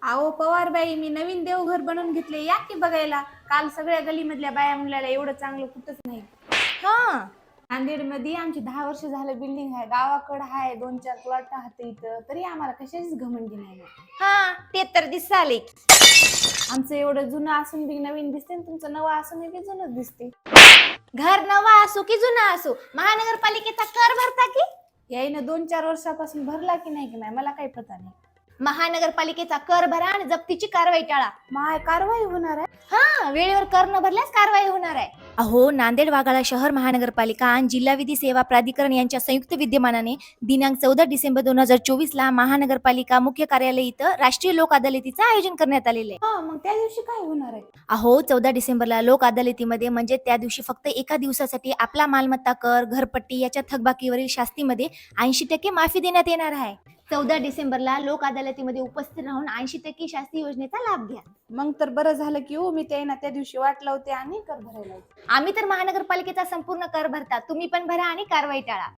अहो पवार बाई, मी नवीन देवघर बनवून घेतले, या की बघायला. काल सगळ्या गलीमधल्या बाया म्हणल्या एवढं चांगलं कुठंच नाही. हा. नांदेड मध्ये आमची 10 वर्ष झालं बिल्डिंग आहे, गावाकडं आहे 2-4 प्लॉट राहते इथं, तरी आम्हाला कशाचीच घमंडी नाही. हा ते तर दिसाले. आमचं एवढं जुनं असून बी नवीन दिसते, तुमचं नवं असून बी जुनंच दिसते. घर नवा असो की जुना असो, महानगरपालिकेचा कर भरता की? याईनं 2-4 वर्षापासून भरला की नाही मला काही पता नाही. महानगरपालिकेचा कर भरा आणि जप्तीची कारवाई टाळा. माय कारवाई होणार आहे? हा, वेळेवर कर न भरल्यास कारवाई होणार आहे. अहो, नांदेड वाघाळा शहर महानगरपालिका आणि जिल्हा विधी सेवा प्राधिकरण यांच्या संयुक्त विद्यमानाने दिनांक 14 डिसेंबर 2024 ला महानगरपालिका मुख्य कार्यालय इथं राष्ट्रीय लोक अदालतीचं आयोजन करण्यात आलेले आहे. हा, मग त्या दिवशी काय होणार आहे? अहो, 14 डिसेंबरला लोक अदालतीमध्ये म्हणजे त्या दिवशी फक्त एका दिवसासाठी आपला मालमत्ता कर, घरपट्टी याच्या थकबाकीवरील शास्तीमध्ये 80% माफी देण्यात येणार आहे. 14 डिसेंबरला लोक अदालतीमध्ये उपस्थित राहून 80% शास्ती योजनेचा लाभ घ्या. मग तर बरं झालं की हो, मी त्या दिवशी वाट लावते आणि कर भरायला. आम्ही तर महानगरपालिकेचा संपूर्ण कर भरता, तुम्ही पण भरा आणि कारवाई टाळा.